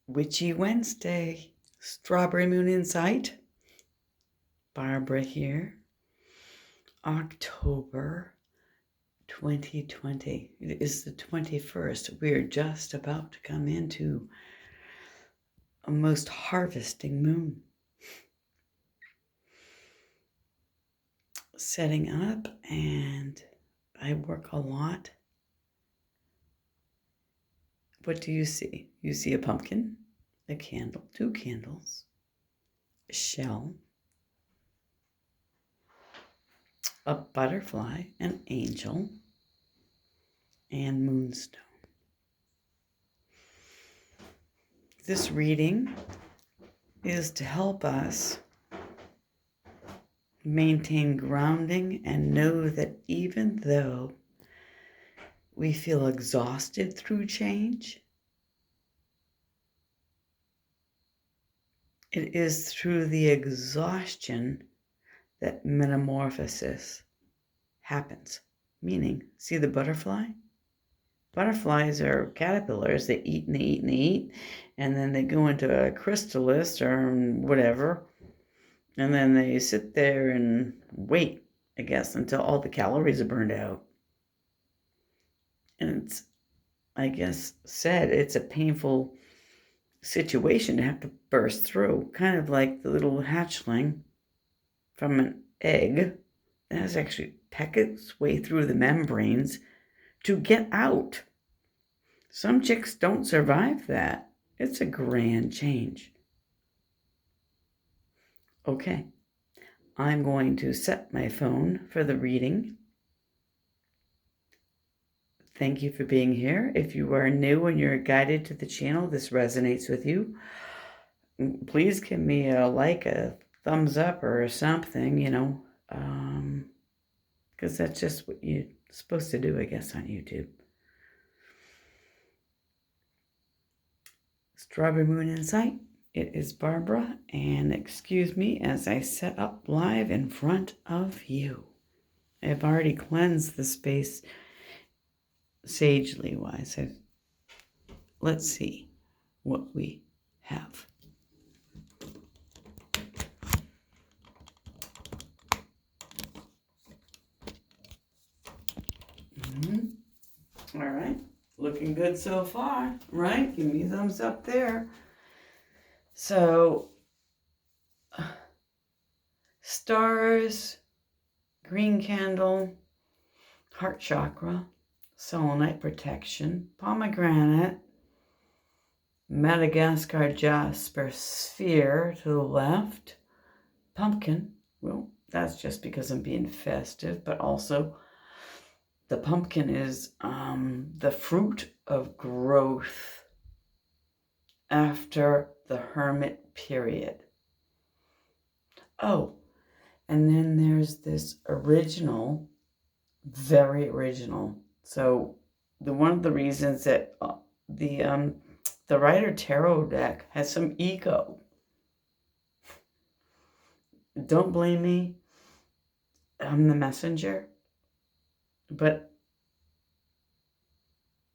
Witchy Wednesday, Strawberrymooninsite, Barbara here, October 2020. It is the 21st. We're just about to come into a most harvesting moon. Setting up, and I work a lot. What do you see? You see a pumpkin, a candle, 2 candles, a shell, a butterfly, an angel, and moonstone. This reading is to help us maintain grounding and know that even though we feel exhausted through change, it is through the exhaustion that metamorphosis happens. Meaning, see the butterfly? Butterflies are caterpillars. They eat and they eat and they eat, and then they go into a chrysalis or whatever, and then they sit there and wait, I guess, until all the calories are burned out. And it's, I guess, said it's a painful situation to have to burst through, kind of like the little hatchling from an egg that has actually peck its way through the membranes to get out. Some chicks don't survive that. It's a grand change. Okay, I'm going to set my phone for the reading. Thank you for being here. If you are new and you're guided to the channel, this resonates with you, please give me a like, a thumbs up or something, because that's just what you're supposed to do, I guess, on YouTube. Strawberrymooninsite. It is Barbara, and excuse me as I set up live in front of you. I've already cleansed the space sagely wise. Let's see what we have. All right, looking good so far, right? Give me a thumbs up there. So, stars, green candle, heart chakra, selenite protection, pomegranate, Madagascar jasper sphere to the left, pumpkin. Well, that's just because I'm being festive, but also the pumpkin is the fruit of growth after the hermit period. Oh, and then there's this original, very original. So one of the reasons that the Rider Tarot deck has some ego. Don't blame me. I'm the messenger. But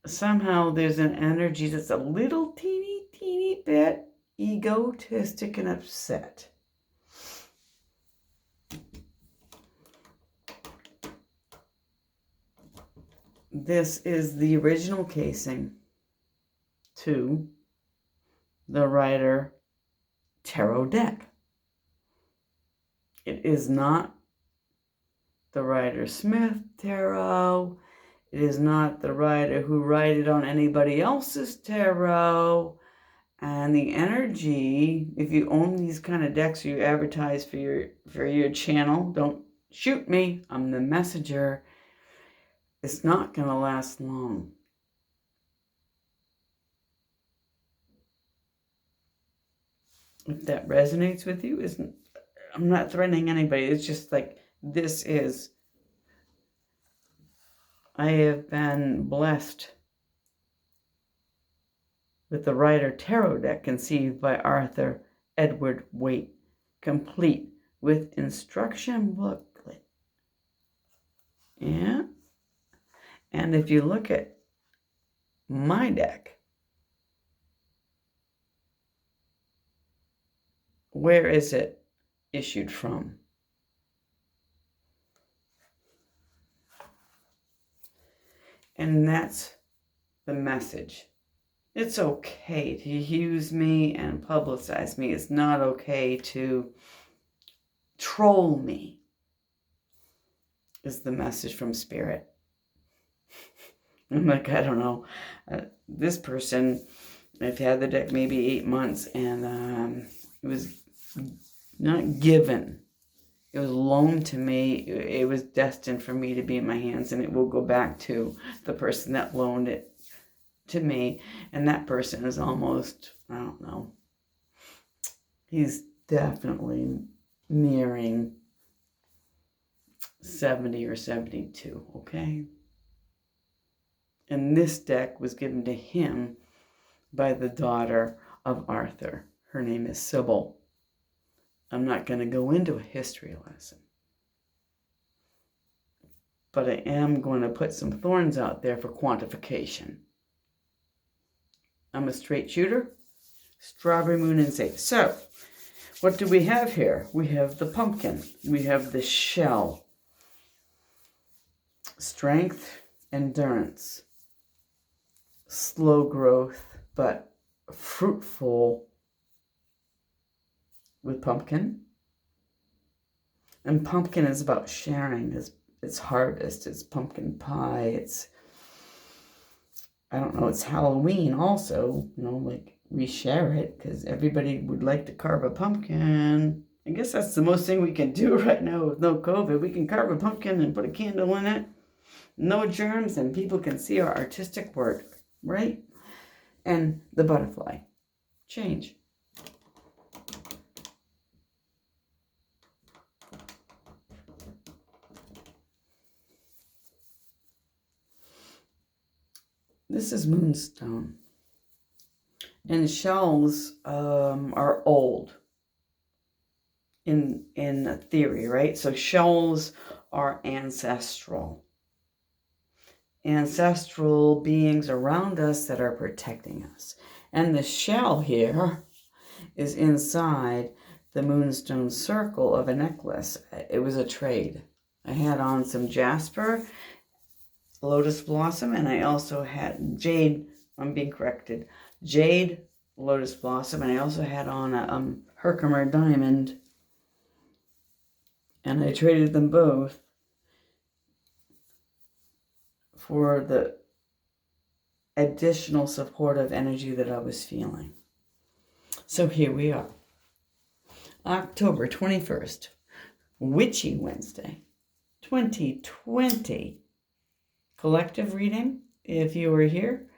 somehow there's an energy that's a little teeny bit egotistic and upset. This is the original casing to the Rider Tarot deck. It is not the Rider Smith Tarot. It is not the writer who wrote on anybody else's tarot. And the energy, if you own these kind of decks or you advertise for your channel, don't shoot me. I'm the messenger. It's not going to last long. If that resonates with you, I'm not threatening anybody. It's just like, this is, I have been blessed with the Rider Tarot deck conceived by Arthur Edward Waite, complete with instruction booklet. Yeah. And if you look at my deck, Where is it issued from? And that's the message. It's okay to use me and publicize me. It's not okay to troll me, is the message from Spirit. I'm like, I don't know. This person, I've had the deck maybe 8 months, and it was not given. It was loaned to me. It was destined for me to be in my hands, and it will go back to the person that loaned it to me. And that person is almost, I don't know, he's definitely nearing 70 or 72, okay? And this deck was given to him by the daughter of Arthur. Her name is Sybil. I'm not going to go into a history lesson, but I am going to put some thorns out there for quantification. I'm a straight shooter. Strawberrymooninsite. So, what do we have here? We have the pumpkin. We have the shell. Strength, endurance. Slow growth, but fruitful with pumpkin. And pumpkin is about sharing. It's harvest. It's pumpkin pie. It's, I don't know, it's Halloween also. You know, like we share it because everybody would like to carve a pumpkin. I guess that's the most thing we can do right now with no COVID. We can carve a pumpkin and put a candle in it. No germs, and people can see our artistic work, right? And the butterfly. Change. This is moonstone. And shells are old in theory, right? So shells are ancestral. Ancestral beings around us that are protecting us. And the shell here is inside the moonstone circle of a necklace. It was a trade. I had on some jasper, lotus blossom, and I also had jade. I'm being corrected. Jade, lotus blossom, and I also had on a Herkimer diamond. And I traded them both for the additional supportive energy that I was feeling. So here we are. October 21st, Witchy Wednesday, 2020. Collective reading. If you are here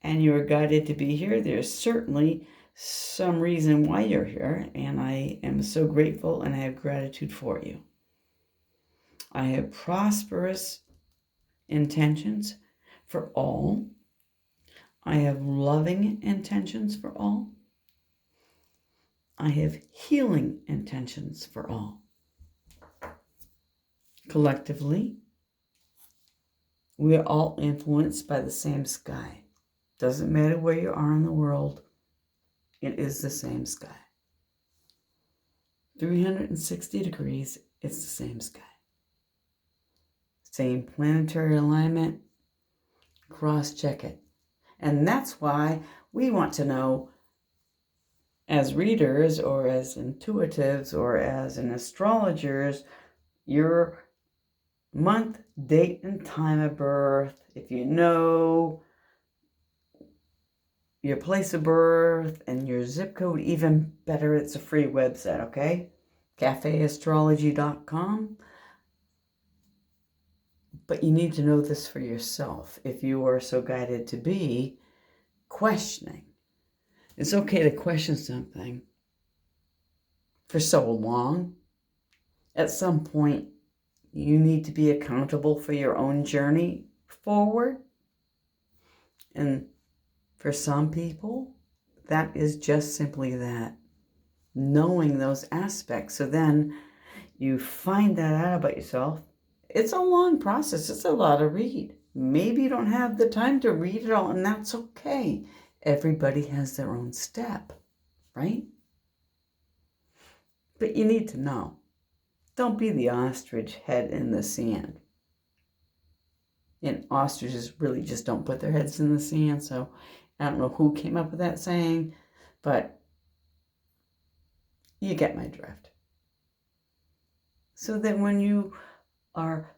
and you are guided to be here, there's certainly some reason why you're here, and I am so grateful and I have gratitude for you. I have prosperous intentions for all. I have loving intentions for all. I have healing intentions for all. Collectively, we are all influenced by the same sky. Doesn't matter where you are in the world, it is the same sky. 360 degrees, it's the same sky. Same planetary alignment, cross-check it. And that's why we want to know, as readers or as intuitives or as an astrologers, your month, date, and time of birth. If you know your place of birth and your zip code, even better, it's a free website, okay? cafeastrology.com. But you need to know this for yourself if you are so guided to be questioning. It's okay to question something for so long. At some point, you need to be accountable for your own journey forward. And for some people, that is just simply that. Knowing those aspects. So then you find that out about yourself. It's a long process. It's a lot to read. Maybe you don't have the time to read it all, and that's okay. Everybody has their own step, right? But you need to know. Don't be the ostrich head in the sand. And ostriches really just don't put their heads in the sand. So I don't know who came up with that saying, but you get my drift. So that when you are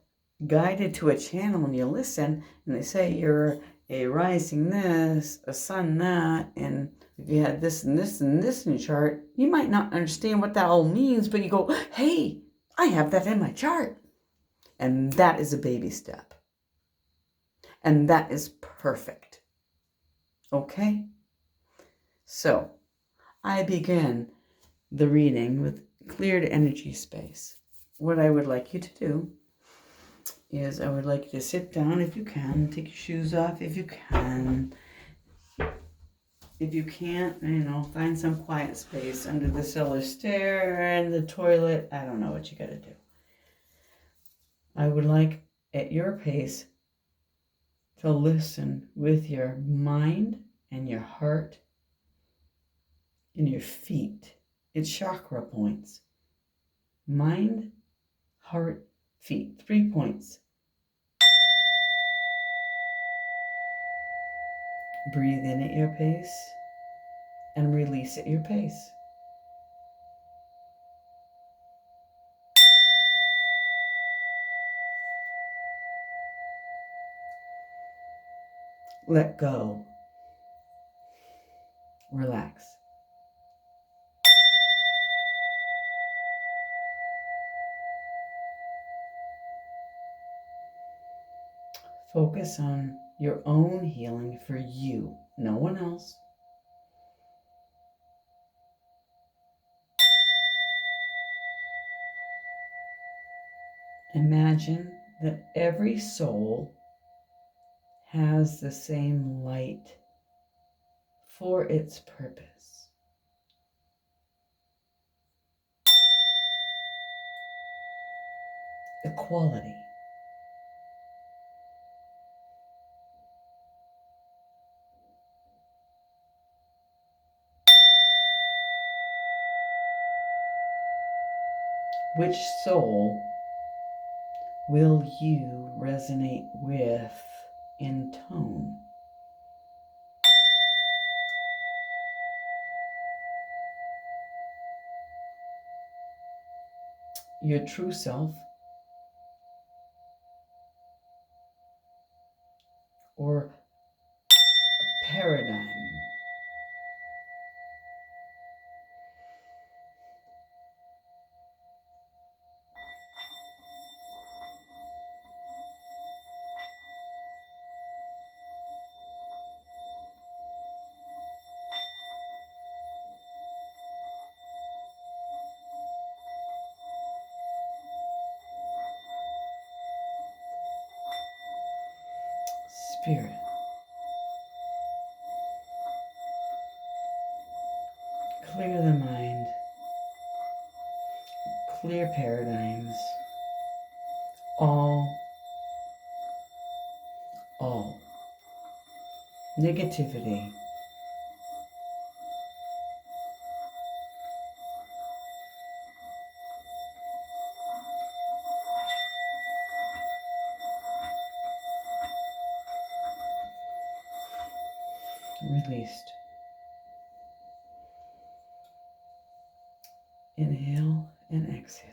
guided to a channel and you listen and they say you're a rising this, a sun that, and if you had this and this and this in your chart, you might not understand what that all means, but you go, hey, I have that in my chart. And that is a baby step. And that is perfect. Okay? So, I begin the reading with cleared energy space. What I would like you to do is I would like you to sit down if you can, take your shoes off if you can. If you can't, find some quiet space under the cellar stair and the toilet. I don't know what you got to do. I would like, at your pace, to listen with your mind and your heart and your feet. It's chakra points. Mind, heart, feet. 3 points. Breathe in at your pace and release at your pace. Let go. Relax. Focus on your own healing for you, no one else. Imagine that every soul has the same light for its purpose. Equality. Which soul will you resonate with in tone? Your true self or a paradigm? Spirit. Clear the mind. Clear paradigms. All negativity. Released. Inhale and exhale.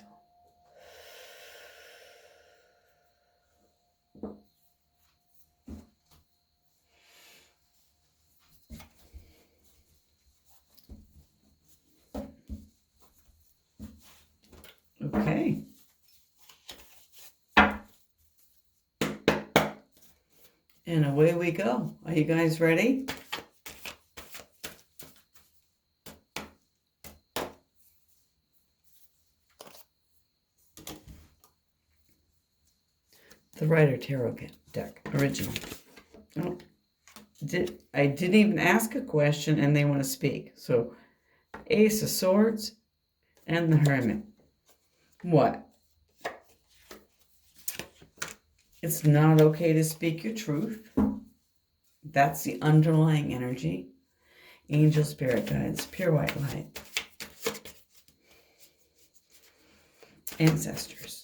Okay. And away we go. Are you guys ready? The Rider Tarot deck, original. Oh, I didn't even ask a question and they want to speak. So, Ace of Swords and the Hermit. What? It's not okay to speak your truth. That's the underlying energy. Angel, spirit guides, pure white light. Ancestors,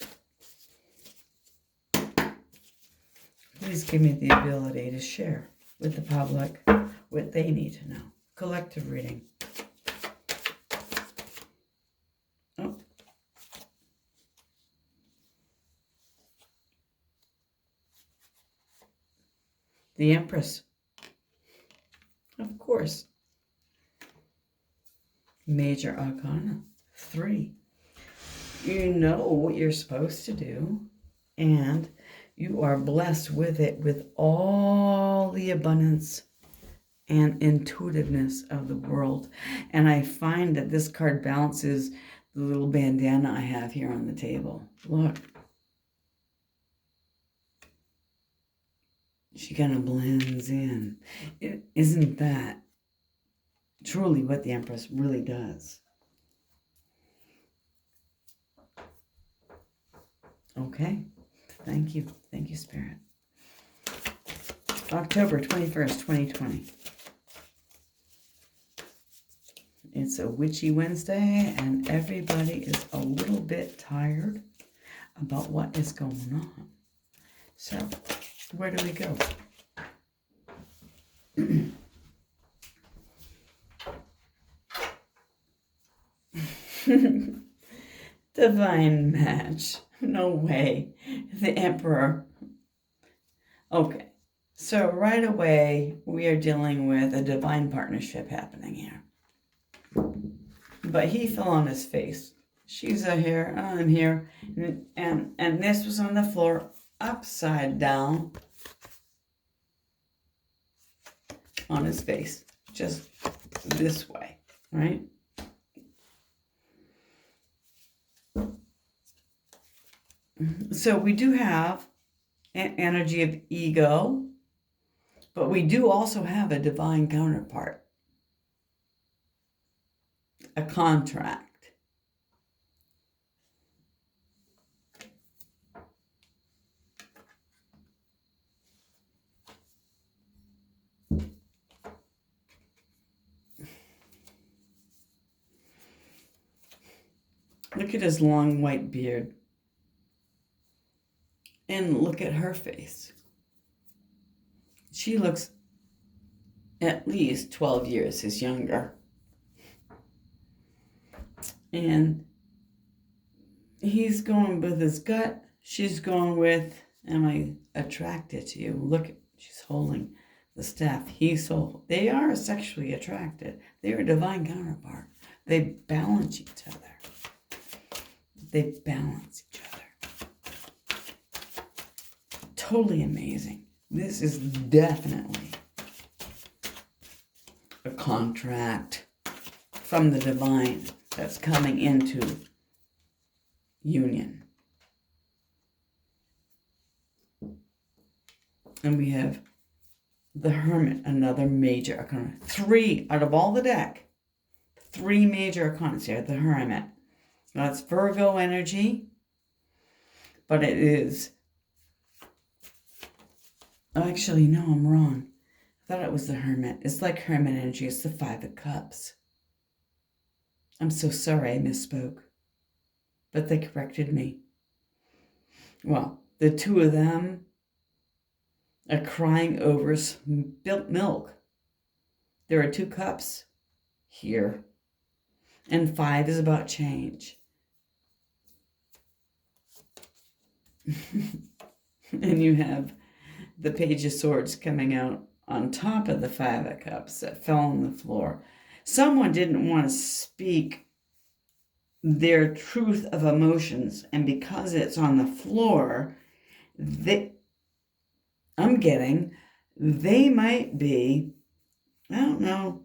please give me the ability to share with the public what they need to know. Collective reading. Oh. The Empress. Of course. Major Arcana. 3. You know what you're supposed to do, and you are blessed with it, with all the abundance and intuitiveness of the world. And I find that this card balances the little bandana I have here on the table. Look. She kind of blends in. Isn't that truly what the Empress really does? Okay. Thank you. Thank you, Spirit. October 21st, 2020. It's a witchy Wednesday, and everybody is a little bit tired about what is going on. So, where do we go? Divine match. No way. The Emperor. Okay. So right away, we are dealing with a divine partnership happening here. But he fell on his face. She's here, I'm here. And this was on the floor upside down on his face. Just this way, right? So we do have an energy of ego, but we do also have a divine counterpart, a contract. Look at his long white beard. And look at her face. She looks at least 12 years his younger. And he's going with his gut. She's going with, am I attracted to you? Look, she's holding the staff. They are sexually attracted. They are a divine counterpart. They balance each other. They balance each other. Totally amazing. This is definitely a contract from the divine that's coming into union. And we have the Hermit, another major arcana. 3 out of all the deck. 3 major arcanas here. The Hermit. That's Virgo energy, but it is... Actually, no, I'm wrong. I thought it was the Hermit. It's like Hermit energy. It's the 5 of Cups. I'm so sorry I misspoke, but they corrected me. Well, the 2 of them are crying over spilt milk. There are 2 cups here, and 5 is about change. And you have the Page of Swords coming out on top of the 5 of Cups that fell on the floor. Someone didn't want to speak their truth of emotions, and because it's on the floor, they might be, I don't know,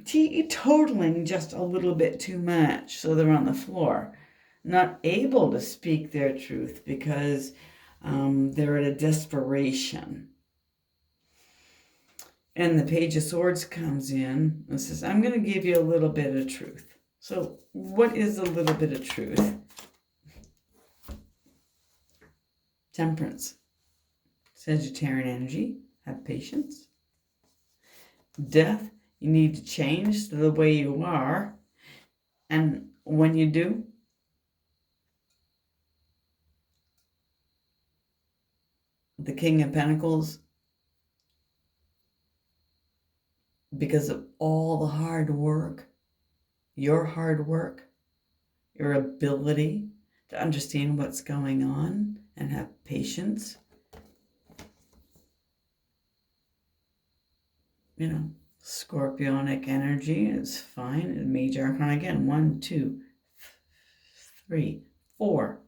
teetotaling just a little bit too much, so they're on the floor, not able to speak their truth because they're at a desperation. And the Page of Swords comes in and says, I'm going to give you a little bit of truth. So what is a little bit of truth? Temperance. Sagittarian energy. Have patience. Death. You need to change the way you are. And when you do, the King of Pentacles, because of all the hard work, your hard work, your ability to understand what's going on and have patience. Scorpionic energy is fine. And major arcana again. 1, 2, 3, 4.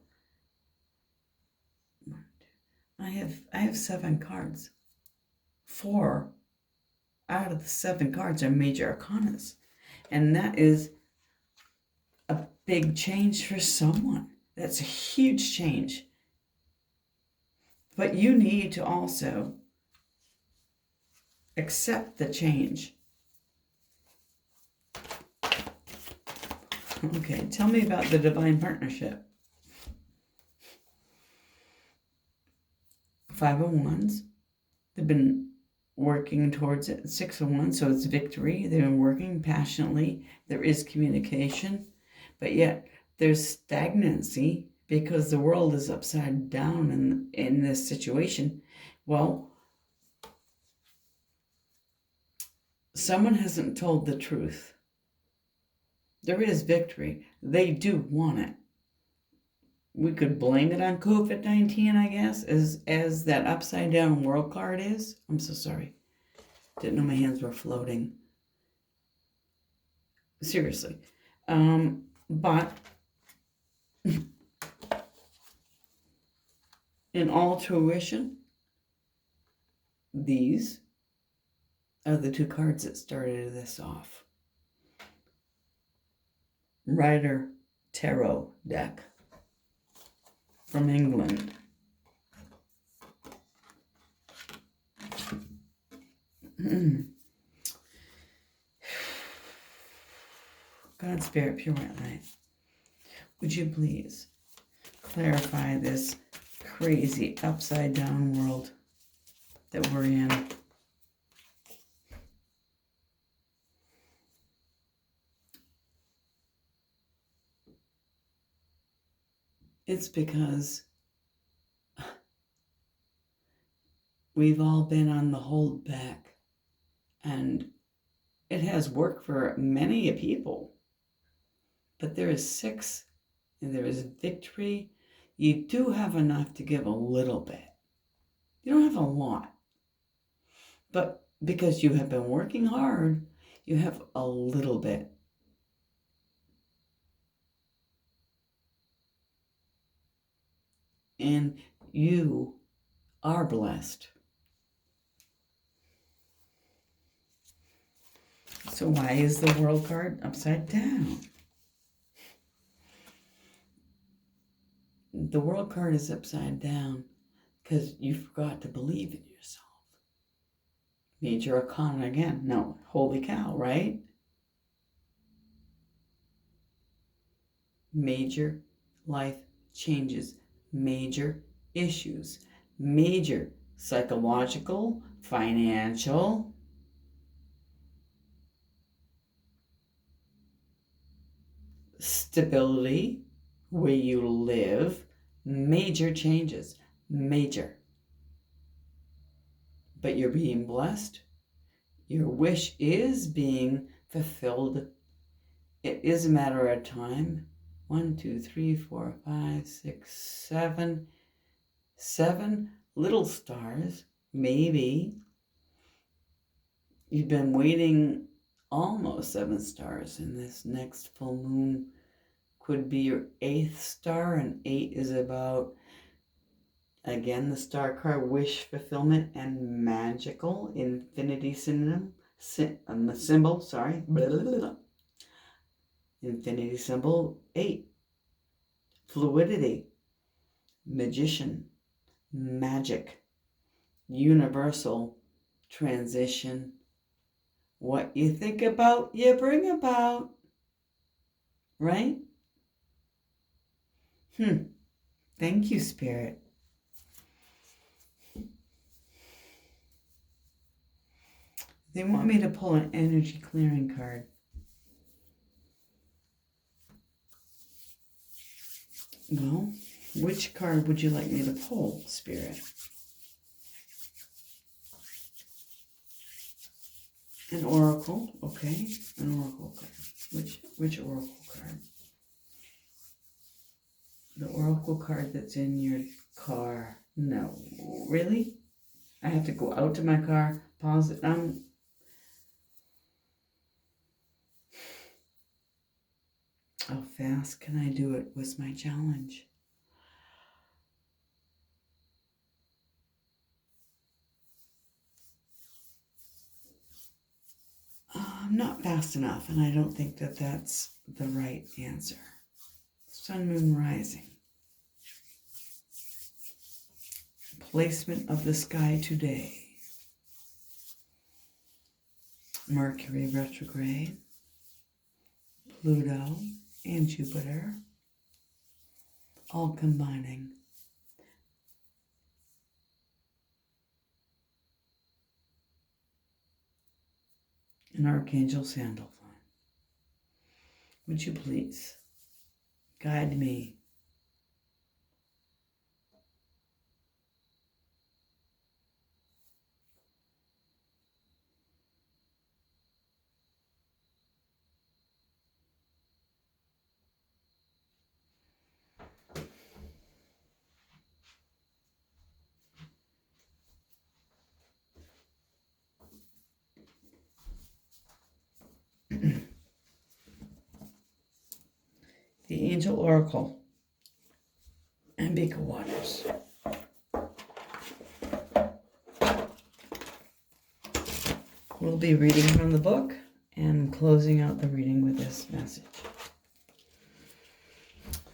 I have 7 cards. 4 out of the 7 cards are major arcanas. And that is a big change for someone. That's a huge change. But you need to also accept the change. Okay, tell me about the divine partnership. 5 of Wands. They've been working towards it. 6 of Wands, so it's victory. They've been working passionately. There is communication, but yet there's stagnancy because the world is upside down in this situation. Well, someone hasn't told the truth. There is victory. They do want it. We could blame it on COVID-19, I guess, as that upside down world card is. I'm so sorry. Didn't know my hands were floating. Seriously. But in all fruition, these are the 2 cards that started this off. Rider Tarot deck from England. God, Spirit, Pure White Light, would you please clarify this crazy upside down world that we're in? It's because we've all been on the hold back, and it has worked for many people. But there is 6, and there is victory. You do have enough to give a little bit. You don't have a lot. But because you have been working hard, you have a little bit. And you are blessed. So why is the world card upside down? The world card is upside down because you forgot to believe in yourself. Major arcana again. No, holy cow, right? Major life changes, major issues, major psychological, financial, stability, where you live, major changes, major. But you're being blessed. Your wish is being fulfilled. It is a matter of time. 1, 2, 3, 4, 5, 6, 7. 7 little stars, maybe. You've been waiting almost 7 stars, and this next full moon could be your 8th star, and 8 is about, again, the star card, wish fulfillment and magical, infinity symbol, blah, blah, blah. Infinity symbol 8, fluidity, magician, magic, universal, transition. What you think about, you bring about. Right? Thank you, Spirit. They want me to pull an energy clearing card. Well, which card would you like me to pull, Spirit? An oracle, okay. An oracle card. Which oracle card? The oracle card that's in your car. No, really? I have to go out to my car, pause it. How fast can I do it was my challenge. Not fast enough, and I don't think that that's the right answer. Sun, moon, rising. Placement of the sky today. Mercury retrograde, Pluto, and Jupiter, all combining. An Archangel Sandalphon. Would you please guide me? The Angel Oracle, Ambika Waters. We'll be reading from the book and closing out the reading with this message.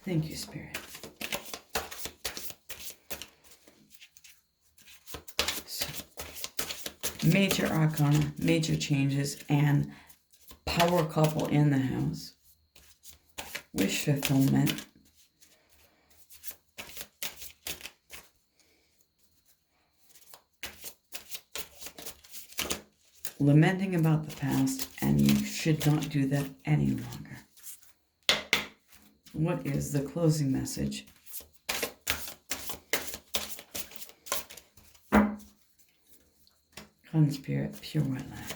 Thank you, Spirit. So, major arcana, major changes, and power couple in the house. Wish fulfillment. Lamenting about the past, and you should not do that any longer. What is the closing message? Con Spirit, pure white light.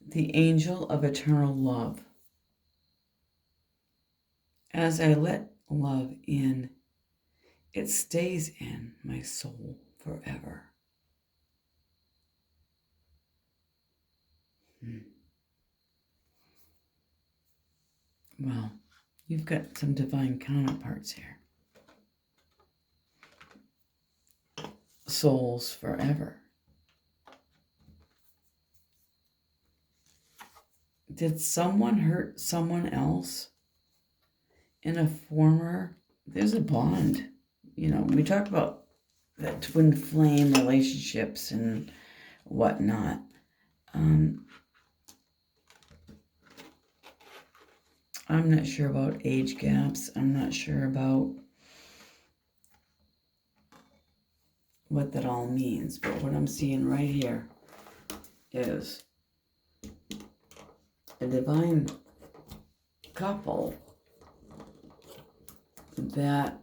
The angel of eternal love. As I let love in, it stays in my soul forever. Well, you've got some divine counterparts here. Souls forever. Did someone hurt someone else in a former, there's a bond. You know, we talk about the twin flame relationships and whatnot. I'm not sure about age gaps. I'm not sure about what that all means. But what I'm seeing right here is a divine couple that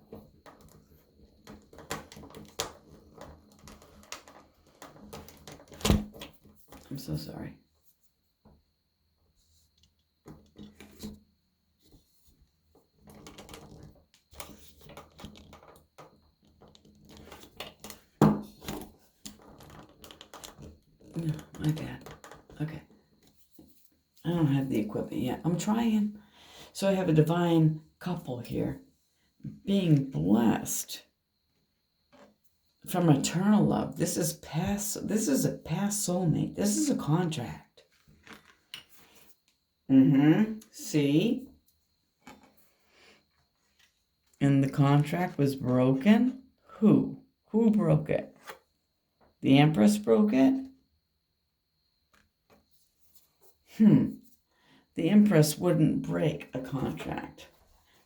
I'm so sorry. No, my bad. Okay. I don't have the equipment yet. I'm trying. So I have a divine couple here being blessed from eternal love. This is a past soulmate. This is a contract. See? And the contract was broken? Who? Who broke it? The Empress broke it? The Empress wouldn't break a contract.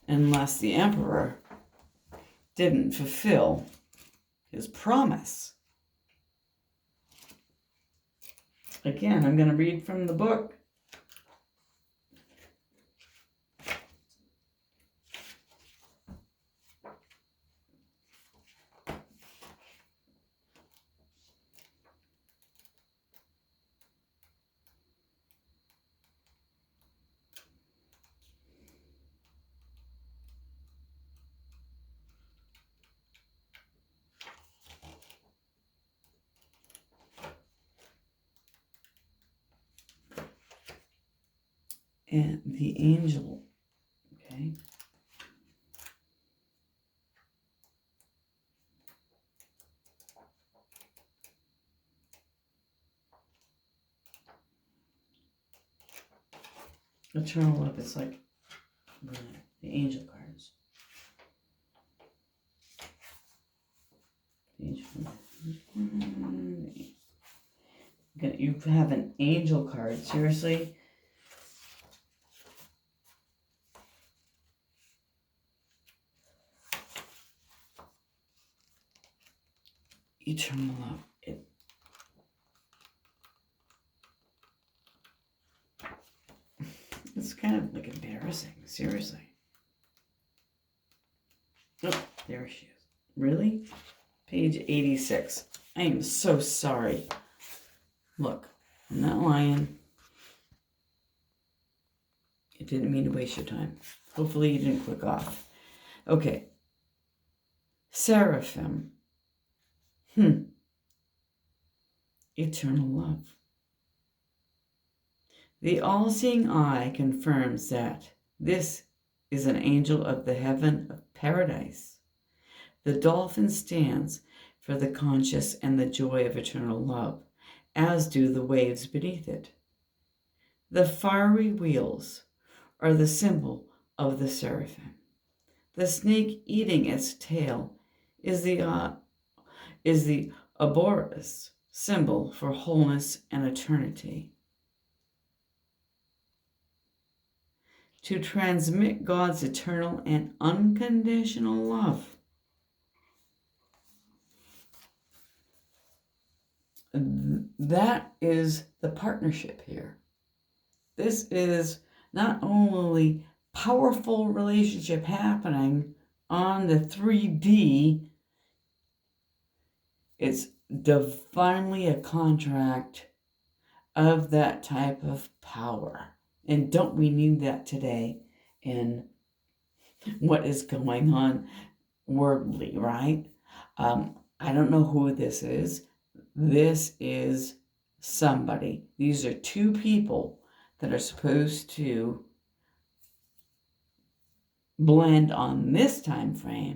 unless the emperor didn't fulfill his promise. Again, I'm going to read from the book. And the angel, okay. Eternal love is like the angel cards. You have an angel card, seriously? Eternal love. It's kind of like embarrassing, seriously. Oh, there she is. Really? Page 86. I am so sorry. Look, I'm not lying. I didn't mean to waste your time. Hopefully you didn't click off. Okay. Seraphim. Eternal love. The all-seeing eye confirms that this is an angel of the heaven of paradise. The dolphin stands for the conscious and the joy of eternal love, as do the waves beneath it. The fiery wheels are the symbol of the seraphim. The snake eating its tail is the Ouroboros, symbol for wholeness and eternity. To transmit God's eternal and unconditional love. That is the partnership here. This is not only powerful relationship happening on the 3D, it's divinely a contract of that type of power. And don't we need that today in what is going on worldly, right? I don't know who this is. This is somebody. These are two people that are supposed to blend on this time frame